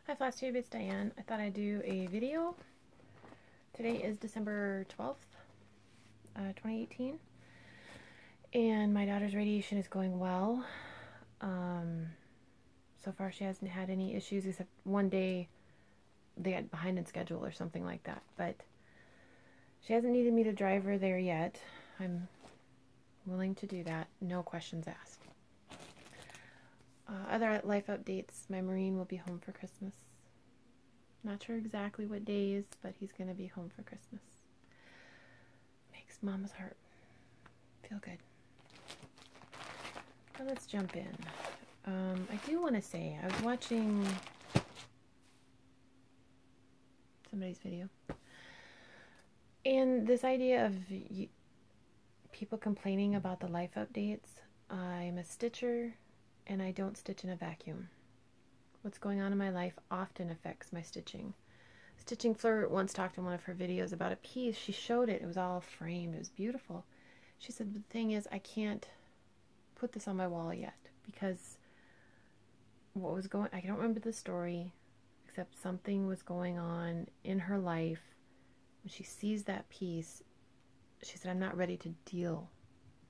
Hi Flash Tube, it's Diane. I thought I'd do a video. Today is December 12th, 2018. And my daughter's radiation is going well. So far she hasn't had any issues except one day they got behind in schedule or something like that. But she hasn't needed me to drive her there yet. I'm willing to do that. No questions asked. Other life updates. My Marine will be home for Christmas. Not sure exactly what days, but he's going to be home for Christmas. Makes Mama's heart feel good. Now let's jump in. I do want to say, I was watching somebody's video. And this idea of people complaining about the life updates. I'm a stitcher and I don't stitch in a vacuum. What's going on in my life often affects my stitching. Stitching Flirt once talked in one of her videos about a piece. She showed it. It was all framed. It was beautiful. She said, the thing is, I can't put this on my wall yet because what was going, I don't remember the story, except something was going on in her life. When she sees that piece, she said, I'm not ready to deal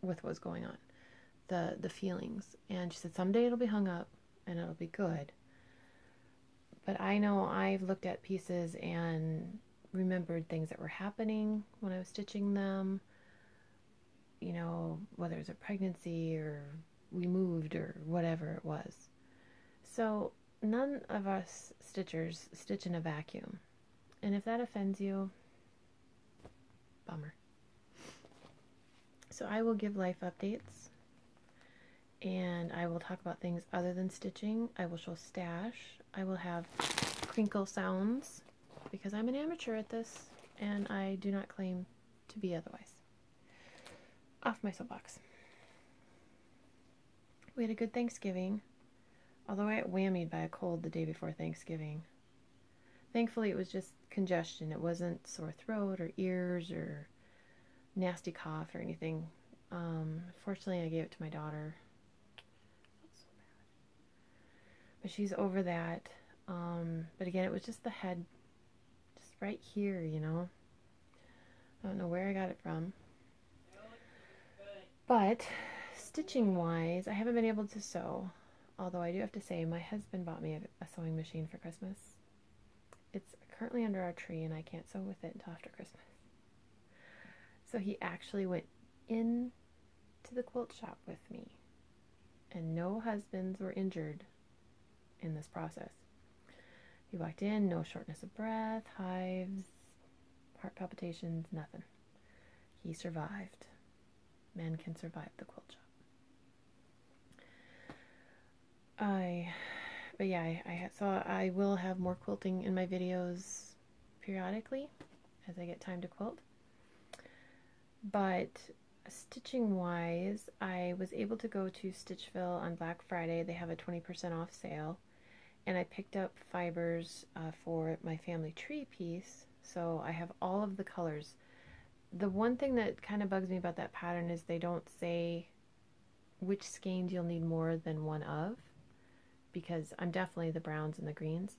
with what's going on, the feelings. And she said, someday it'll be hung up and it'll be good. But I know I've looked at pieces and remembered things that were happening when I was stitching them. You know, whether it was a pregnancy or we moved or whatever it was. So none of us stitchers stitch in a vacuum. And if that offends you, bummer. So I will give life updates. And I will talk about things other than stitching. I will show stash. I will have crinkle sounds because I'm an amateur at this and I do not claim to be otherwise. Off my soapbox. We had a good Thanksgiving, although I got whammied by a cold the day before Thanksgiving. Thankfully it was just congestion. It wasn't sore throat or ears or nasty cough or anything. Fortunately I gave it to my daughter. But she's over that. But again, it was just the head, just right here, you know. I don't know where I got it from. But stitching wise, I haven't been able to sew. Although I do have to say, my husband bought me a sewing machine for Christmas. It's currently under our tree and I can't sew with it until after Christmas. So he actually went in to the quilt shop with me. And no husbands were injured in this process. He walked in, no shortness of breath, hives, heart palpitations, nothing. He survived. Men can survive the quilt shop. But yeah, so I will have more quilting in my videos periodically as I get time to quilt. But stitching wise, I was able to go to Stitchville on Black Friday. They have a 20% off sale. And I picked up fibers for my family tree piece, so I have all of the colors. The one thing that kind of bugs me about that pattern is they don't say which skeins you'll need more than one of, because I'm definitely the browns and the greens.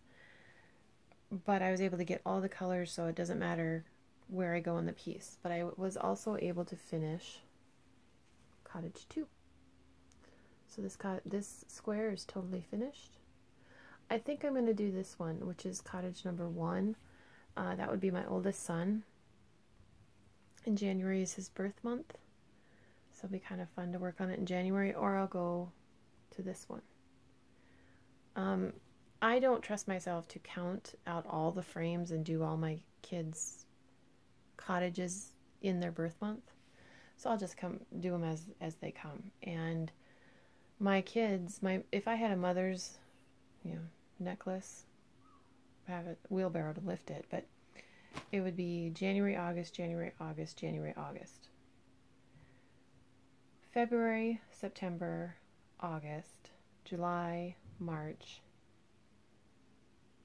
But I was able to get all the colors, so it doesn't matter where I go in the piece. But I was also able to finish Cottage 2. So this square is totally finished. I think I'm going to do this one, which is cottage number 1. That would be my oldest son. And January is his birth month. So it'll be kind of fun to work on it in January, or I'll go to this one. I don't trust myself to count out all the frames and do all my kids' cottages in their birth month. So I'll just do them as they come. And my kids, if I had a mother's necklace, I have a wheelbarrow to lift it, but it would be January, August, January, August, January, August. February, September, August, July, March,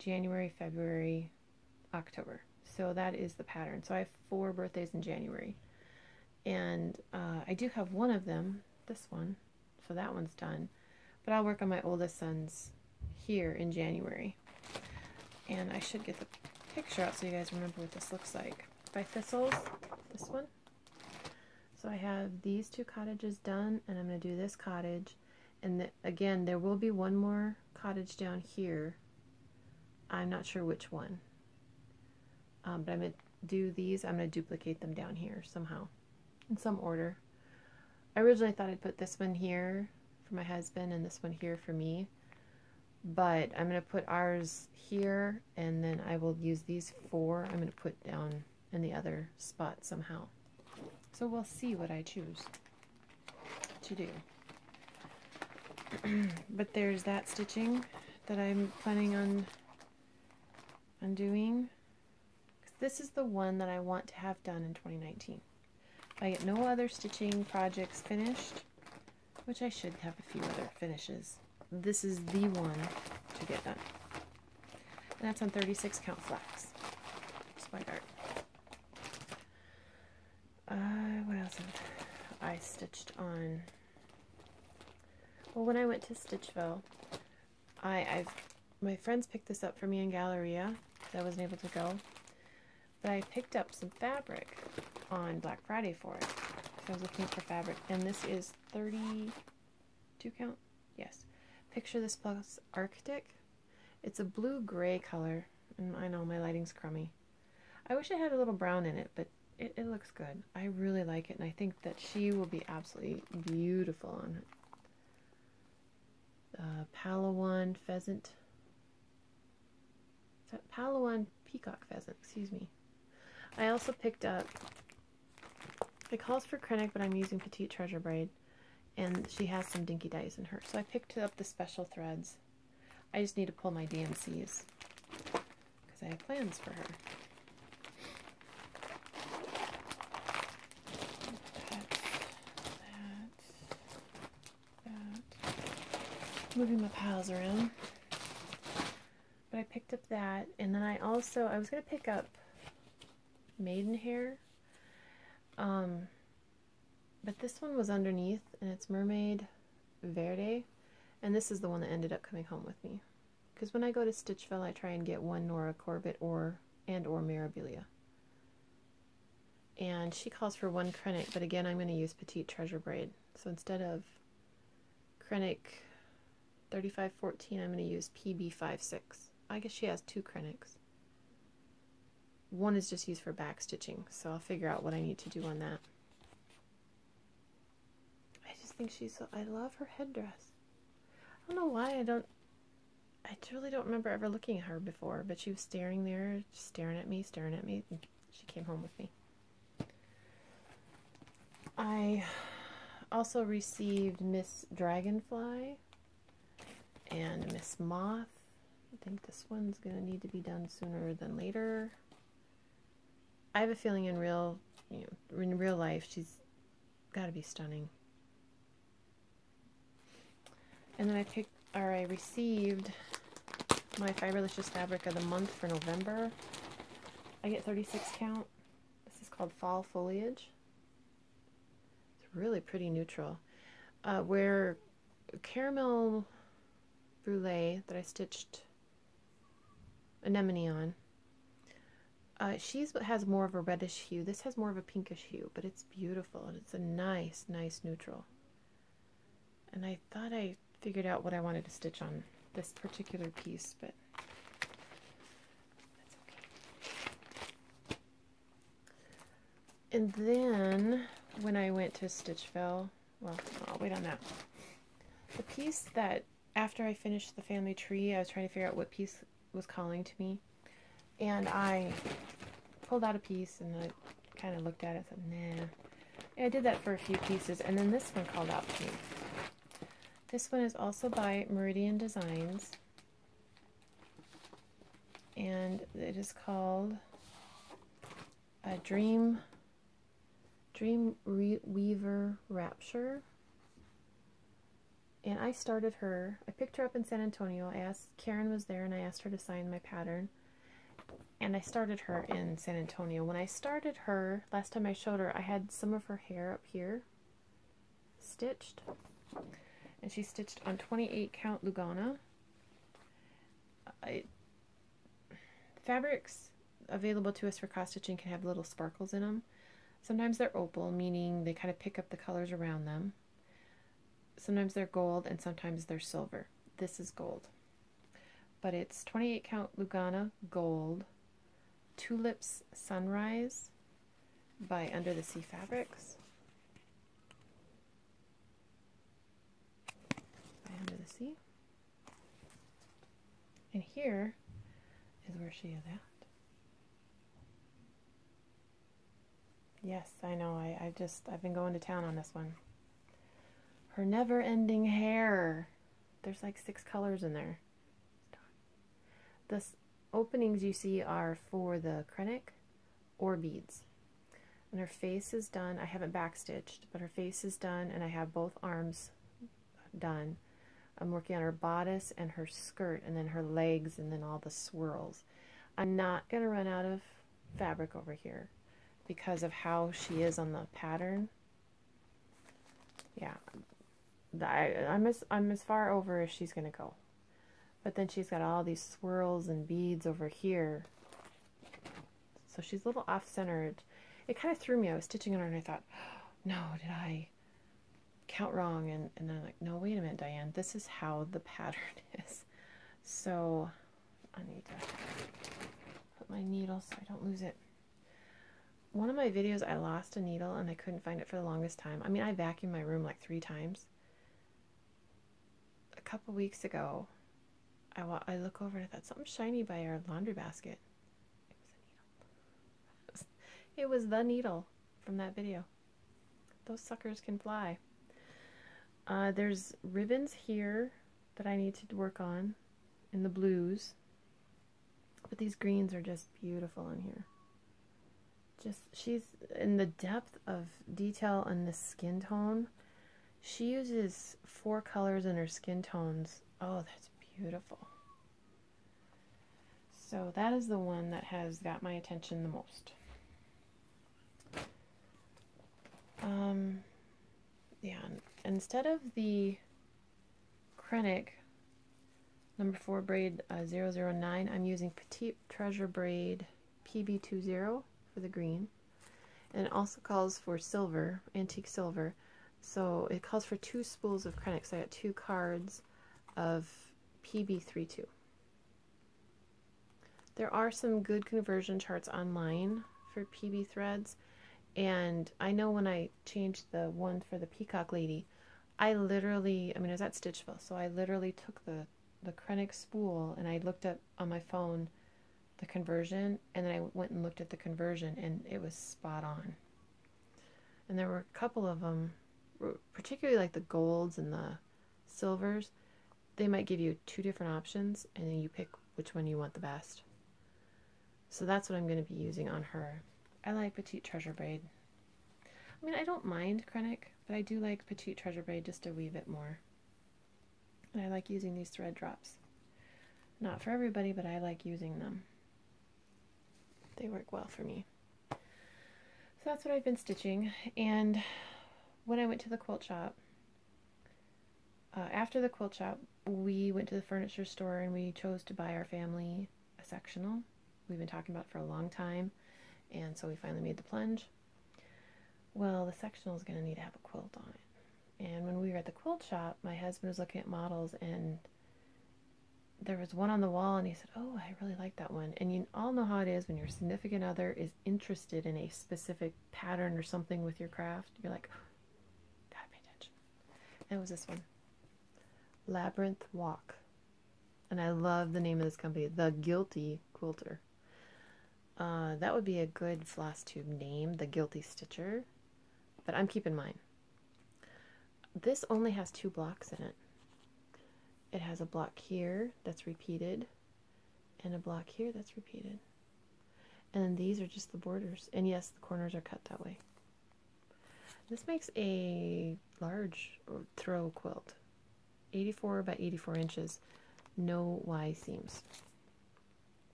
January, February, October. So that is the pattern. So I have 4 birthdays in January. And I do have one of them, this one, so that one's done. But I'll work on my oldest son's here in January. And I should get the picture out so you guys remember what this looks like. By Thistles, this one. So I have these two cottages done, and I'm going to do this cottage. And again, there will be one more cottage down here. I'm not sure which one. But I'm going to do these. I'm going to duplicate them down here somehow, in some order. I originally thought I'd put this one here for my husband and this one here for me. But I'm going to put ours here, and then I will use these 4. I'm going to put down in the other spot somehow. So we'll see what I choose to do. But there's that stitching that I'm planning on doing. This is the one that I want to have done in 2019. If I get no other stitching projects finished, which I should have a few other finishes, this is the one to get done. And that's on 36 count flax. Spike art. What else have I stitched on? Well, when I went to Stitchville, my friends picked this up for me in Galleria, because I wasn't able to go. But I picked up some fabric on Black Friday for it. So I was looking for fabric, and this is 32 count? Yes. Picture This Plus Arctic. It's a blue-gray color, and I know my lighting's crummy. I wish it had a little brown in it, but it looks good. I really like it, and I think that she will be absolutely beautiful on it. Palawan pheasant. Is that Palawan peacock pheasant? Excuse me. I also picked up, it calls for Krennic, but I'm using Petite Treasure Braid, and she has some dinky dyes in her. So I picked up the special threads. I just need to pull my DMCs because I have plans for her. Moving my piles around. But I picked up that, and then I was going to pick up Maidenhair. But this one was underneath, and it's Mermaid Verde. And this is the one that ended up coming home with me. Because when I go to Stitchville, I try and get one Nora Corbett or Mirabilia. And she calls for one Krennic, but again, I'm going to use Petite Treasure Braid. So instead of Krennic 3514, I'm going to use PB56. I guess she has 2 Krennics. One is just used for back stitching, so I'll figure out what I need to do on that. I just think she's so, I love her headdress. I don't know why I truly don't remember ever looking at her before, but she was staring there, just staring at me, and she came home with me. I also received Miss Dragonfly and Miss Moth. I think this one's going to need to be done sooner than later. I have a feeling in real life she's got to be stunning. And then I received my Fiberlicious Fabric of the Month for November. I get 36 count. This is called Fall Foliage. It's really pretty neutral. Where Caramel Brulee that I stitched Anemone on, she has more of a reddish hue. This has more of a pinkish hue, but it's beautiful, and it's a nice neutral. And I thought I figured out what I wanted to stitch on this particular piece, but that's okay. And then when I went to Stitchville, well, I'll wait on that. The piece that, after I finished the family tree, I was trying to figure out what piece was calling to me. And I pulled out a piece and I kind of looked at it and said, nah. And I did that for a few pieces, and then this one called out to me. This one is also by Meridian Designs. And it is called a Dream Weaver Rapture. And I started her, I picked her up in San Antonio. Karen was there and I asked her to sign my pattern. And I started her in San Antonio. When I started her, last time I showed her, I had some of her hair up here stitched. And she stitched on 28 count Lugana. Fabrics available to us for cross stitching can have little sparkles in them. Sometimes they're opal, meaning they kind of pick up the colors around them. Sometimes they're gold and sometimes they're silver. This is gold. But it's 28 count Lugana gold, Tulips Sunrise by Under the Sea Fabrics. By Under the Sea. And here is where she is at. Yes, I know. I've been going to town on this one. Her never-ending hair. There's like 6 colors in there. The openings you see are for the Krennic or beads. And her face is done. I haven't backstitched, but her face is done, and I have both arms done. I'm working on her bodice and her skirt, and then her legs, and then all the swirls. I'm not going to run out of fabric over here because of how she is on the pattern. Yeah, I'm as far over as she's going to go. But then she's got all these swirls and beads over here. So she's a little off-centered. It kind of threw me. I was stitching on her and I thought, oh, no, did I count wrong? And then I'm like, no, wait a minute, Diane. This is how the pattern is. So I need to put my needle so I don't lose it. One of my videos, I lost a needle and I couldn't find it for the longest time. I mean, I vacuumed my room like 3 times. A couple weeks ago, I look over and I thought something shiny by our laundry basket. It was the needle from that video. Those suckers can fly. There's ribbons here that I need to work on in the blues. But these greens are just beautiful in here. She's in the depth of detail in the skin tone. She uses 4 colors in her skin tones. Oh, that's beautiful. So that is the one that has got my attention the most. Yeah, instead of the Krennic number 4 braid 009, I'm using Petite Treasure braid PB20 for the green. And it also calls for silver, antique silver. So it calls for 2 spools of Krennic. So I got 2 cards of PB32. There are some good conversion charts online for PB threads. And I know when I changed the one for the Peacock Lady, I was at Stitchville, so I literally took the Krennic spool and I looked up on my phone the conversion, and then I went and looked at the conversion, and it was spot on. And there were a couple of them, particularly like the golds and the silvers, they might give you 2 different options, and then you pick which one you want the best. So that's what I'm going to be using on her. I like Petite Treasure braid. I mean, I don't mind Krennic, but I do like Petite Treasure braid just a wee bit more. And I like using these thread drops. Not for everybody, but I like using them. They work well for me. So that's what I've been stitching. And when I went to the quilt shop, after the quilt shop, we went to the furniture store and we chose to buy our family a sectional. We've been talking about it for a long time. And so we finally made the plunge. Well, the sectional is going to need to have a quilt on it. And when we were at the quilt shop, my husband was looking at models, and there was one on the wall, and he said, oh, I really like that one. And you all know how it is when your significant other is interested in a specific pattern or something with your craft. You're like, gotta pay attention. And it was this one, Labyrinth Walk. And I love the name of this company, The Guilty Quilter. That would be a good floss tube name, The Guilty Stitcher, but I'm keeping mine. This only has 2 blocks in it. It has a block here that's repeated, and a block here that's repeated. And then these are just the borders. And yes, the corners are cut that way. This makes a large throw quilt. 84 by 84 inches. No Y seams.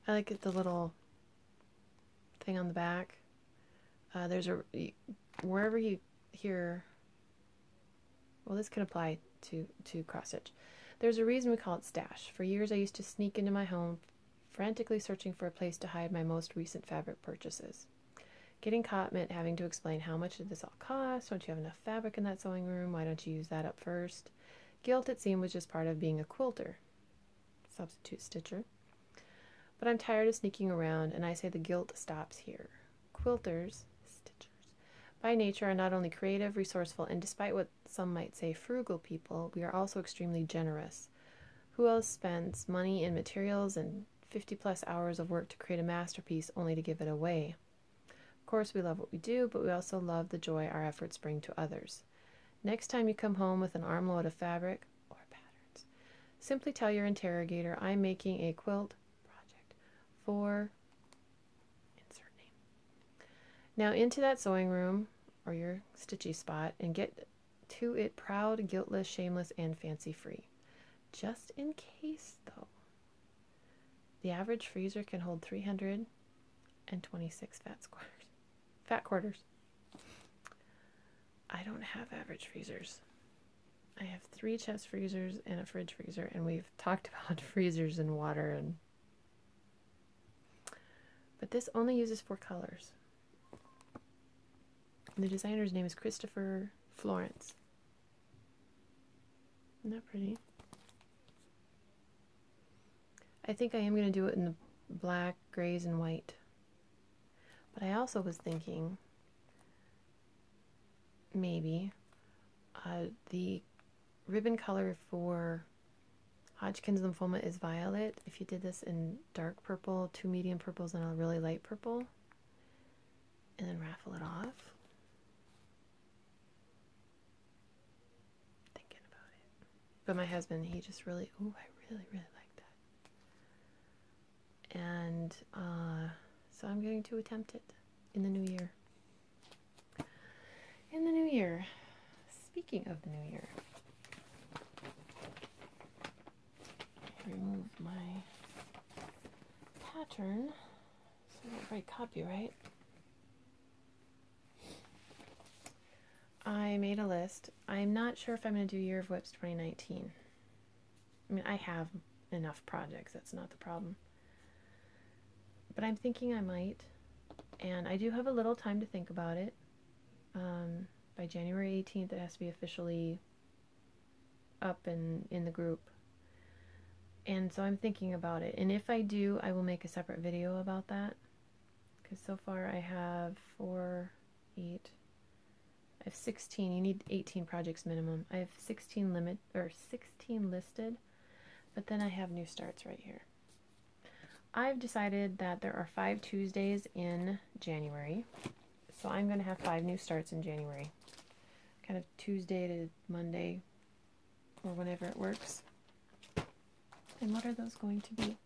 I like it, the little thing on the back. There's wherever you hear, well, this can apply to cross stitch. There's a reason we call it stash. For years I used to sneak into my home, frantically searching for a place to hide my most recent fabric purchases. Getting caught meant having to explain how much did this all cost, don't you have enough fabric in that sewing room, why don't you use that up first. Guilt, it seemed, was just part of being a quilter, substitute stitcher. But I'm tired of sneaking around, and I say the guilt stops here. Quilters, stitchers, by nature are not only creative, resourceful, and despite what some might say frugal people, we are also extremely generous. Who else spends money in materials and 50-plus hours of work to create a masterpiece only to give it away? Of course, we love what we do, but we also love the joy our efforts bring to others. Next time you come home with an armload of fabric or patterns, simply tell your interrogator, I'm making a quilt project for insert name. Now into that sewing room or your stitchy spot and get to it proud, guiltless, shameless, and fancy-free. Just in case, though, the average freezer can hold 326 fat quarters. I don't have average freezers. I have 3 chest freezers and a fridge freezer, and we've talked about freezers and water, but this only uses 4 colors. And the designer's name is Christopher Florence. Isn't that pretty? I think I am going to do it in the black, grays, and white. But I also was thinking maybe the ribbon color for Hodgkin's lymphoma is violet. If you did this in dark purple, 2 medium purples, and a really light purple, and then raffle it off. Thinking about it. But my husband, he just really, ooh, I really, really like that. And so I'm going to attempt it in the new year. In the new year. Speaking of the new year, remove my pattern so I don't break copyright. I made a list. I'm not sure if I'm going to do Year of Whips 2019. I mean, I have enough projects. That's not the problem. But I'm thinking I might. And I do have a little time to think about it. By January 18th, it has to be officially up and in the group. And so I'm thinking about it. And if I do, I will make a separate video about that. Because so far I have 4, 8, I have 16. You need 18 projects minimum. I have 16 listed, but then I have new starts right here. I've decided that there are 5 Tuesdays in January. So I'm going to have 5 new starts in January. Kind of Tuesday to Monday, or whenever it works. And what are those going to be?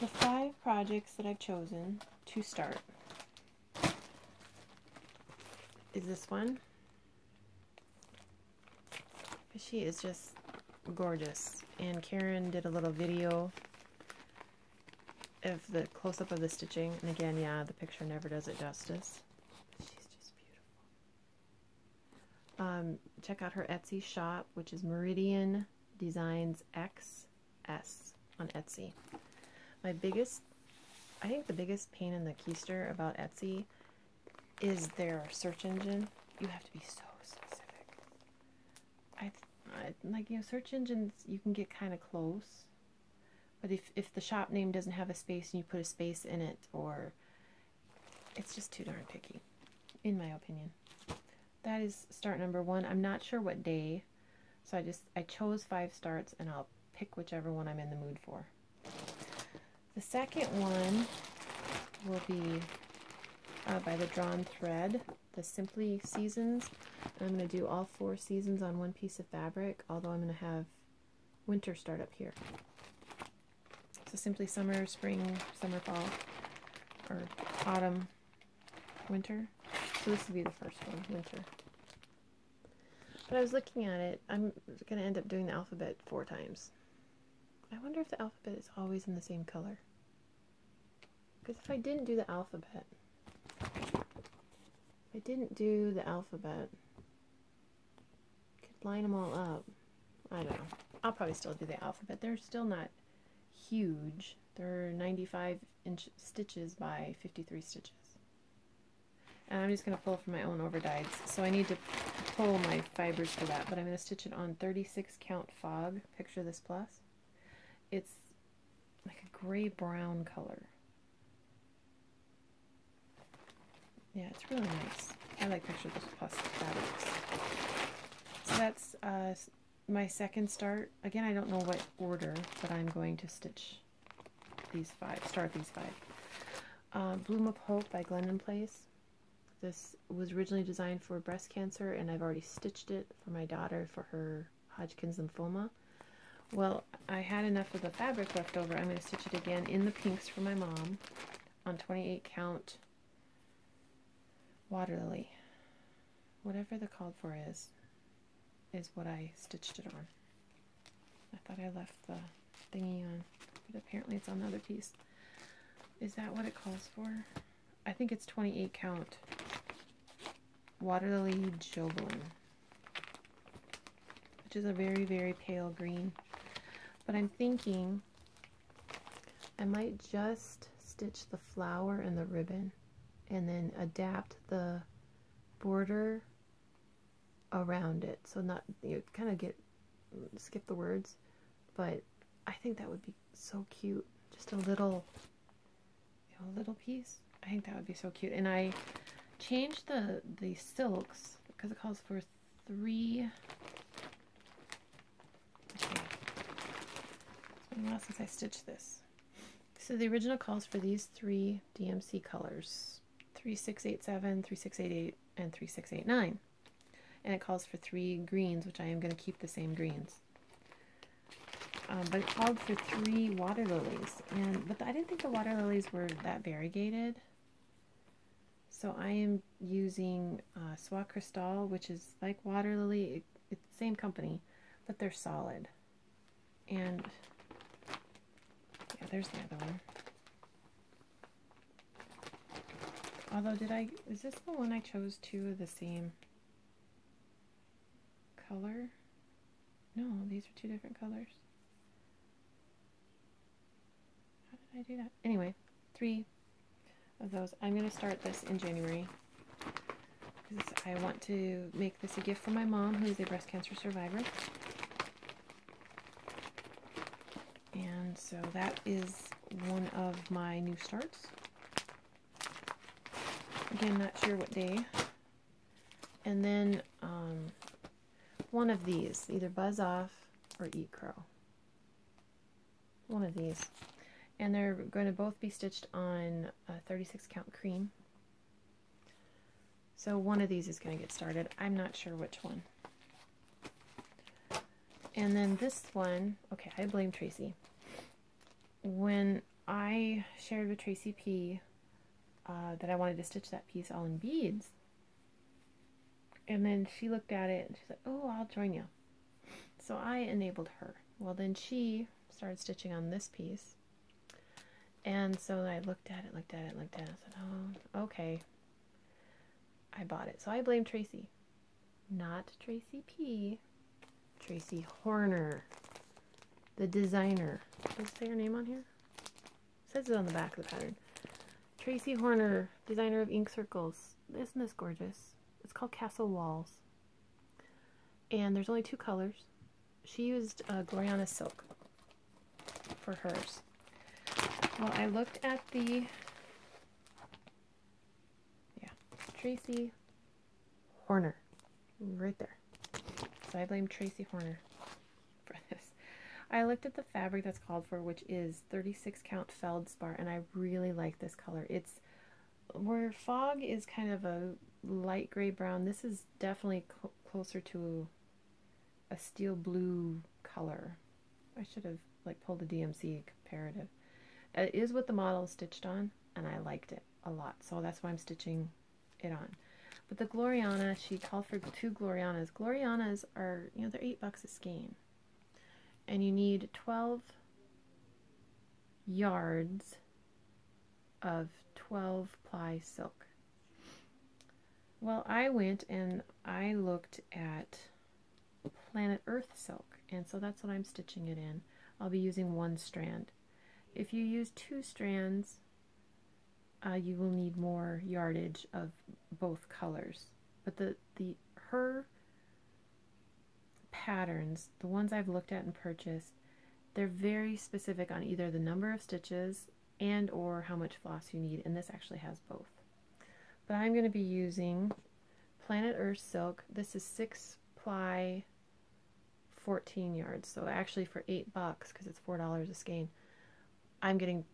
The 5 projects that I've chosen to start is this one. She is just gorgeous. And Karen did a little video of the close-up of the stitching. And again, yeah, the picture never does it justice. She's just beautiful. Check out her Etsy shop, which is Meridian Designs XS on Etsy. I think the biggest pain in the keister about Etsy is their search engine. You have to be so specific. Like, you know, search engines, you can get kind of close. But if the shop name doesn't have a space and you put a space in it, or it's just too darn picky, in my opinion. That is start number 1. I'm not sure what day, so I chose 5 starts, and I'll pick whichever one I'm in the mood for. The second one will be by the Drawn Thread, the Simply Seasons. And I'm going to do all 4 seasons on one piece of fabric, although I'm going to have winter start up here. So simply summer, spring, summer, fall, or autumn, winter. So this would be the first one, winter. But I was looking at it, I'm going to end up doing the alphabet 4 times. I wonder if the alphabet is always in the same color. Because if I didn't do the alphabet, I could line them all up. I don't know. I'll probably still do the alphabet. They're still not huge. They're 95-inch stitches by 53 stitches. And I'm just going to pull from my own overdyes. So I need to pull my fibers for that, but I'm going to stitch it on 36 count fog. Picture this plus. It's like a gray-brown color. Yeah, it's really nice. I like Picture This Plus fabrics. So that's my second start. Again, I don't know what order, but I'm going to stitch these five, start these five. Bloom of Hope by Glendon Place. This was originally designed for breast cancer, and I've already stitched it for my daughter for her Hodgkin's lymphoma. Well, I had enough of the fabric left over. I'm going to stitch it again in the pinks for my mom on 28 count water lily. Whatever the called for is what I stitched it on. I thought I left the thingy on, but apparently it's on the other piece. Is that what it calls for? I think it's 28 count water lily Jovelin, which is a very, very pale green. But I'm thinking I might just stitch the flower and the ribbon and then adapt the border around it. So not, you kind of skip the words, but I think that would be so cute. Just a little, a little piece. I think that would be so cute. And I changed the silks because it calls for 3. Okay. It's been a while since I stitched this. So the original calls for these 3 DMC colors: 3687, 3688, and 3689. And it calls for 3 greens, which I am going to keep the same greens. But it called for 3 water lilies, but I didn't think the water lilies were that variegated. So I am using Soie Cristal, which is like water lily. It's the same company, but they're solid. And yeah, there's the other one. Although, is this the one I chose 2 of the same color? No, these are 2 different colors. How did I do that? Anyway, 3 of those. I'm going to start this in January because I want to make this a gift for my mom, who is a breast cancer survivor. And so that is one of my new starts. Again, not sure what day. And then one of these, either Buzz Off or Eat Crow. One of these. And they're going to both be stitched on 36 count cream. So one of these is going to get started. I'm not sure which one. And then this one, okay, I blame Tracy. When I shared with Tracy P that I wanted to stitch that piece all in beads, and then she looked at it and she said, "Oh, I'll join you." So I enabled her. Well, then she started stitching on this piece. And so I looked at it, I said, "Oh, okay." I bought it. So I blame Tracy. Not Tracy P. Tracy Horner, the designer. Does it say her name on here? It says it on the back of the pattern. Tracy Horner, designer of ink circles. Isn't this gorgeous? It's called Castle Walls. And there's only 2 colors. She used Gloriana silk for hers. Well, I looked at the, Tracy Horner, right there. So I blame Tracy Horner for this. I looked at the fabric that's called for, which is 36 count feldspar, and I really like this color. It's where fog is kind of a light gray brown. This is definitely closer to a steel blue color. I should have pulled a DMC comparative. It is what the model is stitched on, and I liked it a lot, so that's why I'm stitching it on. But the Gloriana, she called for 2 Glorianas. Glorianas are, they're $8 a skein. And you need 12 yards of 12 ply silk. Well, I went and I looked at Planet Earth silk, and so that's what I'm stitching it in. I'll be using 1 strand. If you use 2 strands, you will need more yardage of both colors. But her patterns, the ones I've looked at and purchased, they're very specific on either the number of stitches and or how much floss you need, and this actually has both. But I'm going to be using Planet Earth Silk. This is 6 ply, 14 yards. So actually for $8, because it's $4 a skein, I'm getting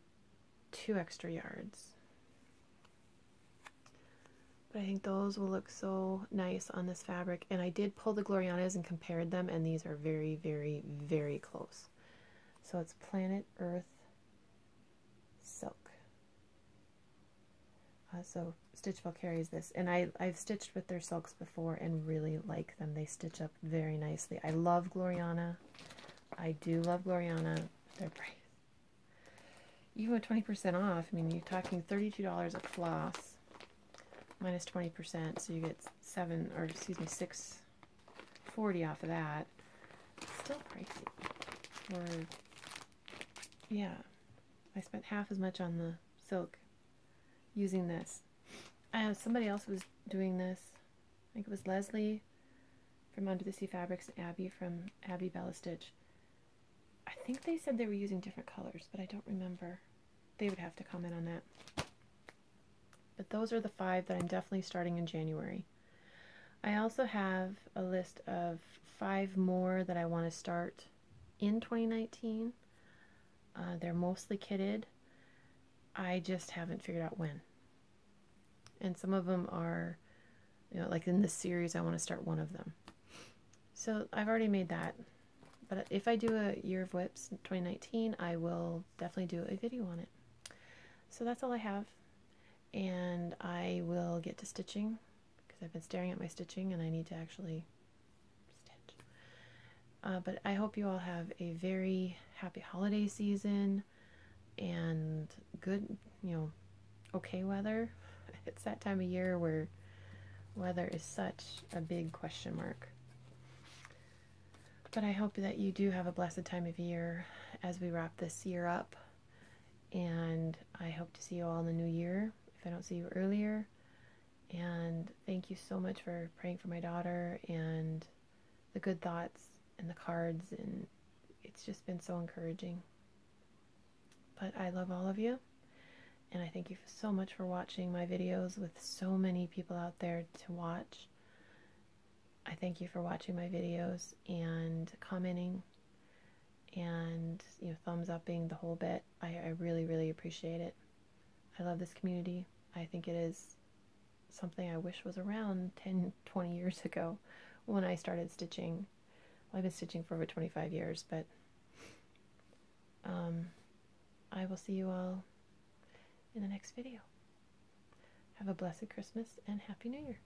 2 extra yards. But I think those will look so nice on this fabric. And I did pull the Glorianas and compared them, and these are very, very, very close. So it's Planet Earth Silk. So Stitchville carries this, and I've stitched with their silks before and really like them. They stitch up very nicely. I love Gloriana. I do love Gloriana. They're price. Even with 20% off, I mean, you're talking $32 of floss minus 20%, so you get $6.40 off of that. Still pricey. Or yeah, I spent half as much on the silk using this. Somebody else was doing this. I think it was Leslie from Under the Sea Fabrics and Abby from Abby Bella Stitch. I think they said they were using different colors, but I don't remember. They would have to comment on that. But those are the 5 that I'm definitely starting in January. I also have a list of 5 more that I want to start in 2019. They're mostly kitted. I just haven't figured out when. And some of them are, you know, like in this series, I want to start one of them. So I've already made that. But if I do a Year of Whips in 2019, I will definitely do a video on it. So that's all I have. And I will get to stitching, because I've been staring at my stitching and I need to actually stitch. But I hope you all have a very happy holiday season and good, okay weather. It's that time of year where weather is such a big question mark. But I hope that you do have a blessed time of year as we wrap this year up. And I hope to see you all in the new year, if I don't see you earlier. And thank you so much for praying for my daughter and the good thoughts and the cards. And it's just been so encouraging. But I love all of you. And I thank you so much for watching my videos with so many people out there to watch. I thank you for watching my videos and commenting and thumbs upping the whole bit. I really, really appreciate it. I love this community. I think it is something I wish was around 10, 20 years ago when I started stitching. Well, I've been stitching for over 25 years, but I will see you all in the next video. Have a blessed Christmas and Happy New Year.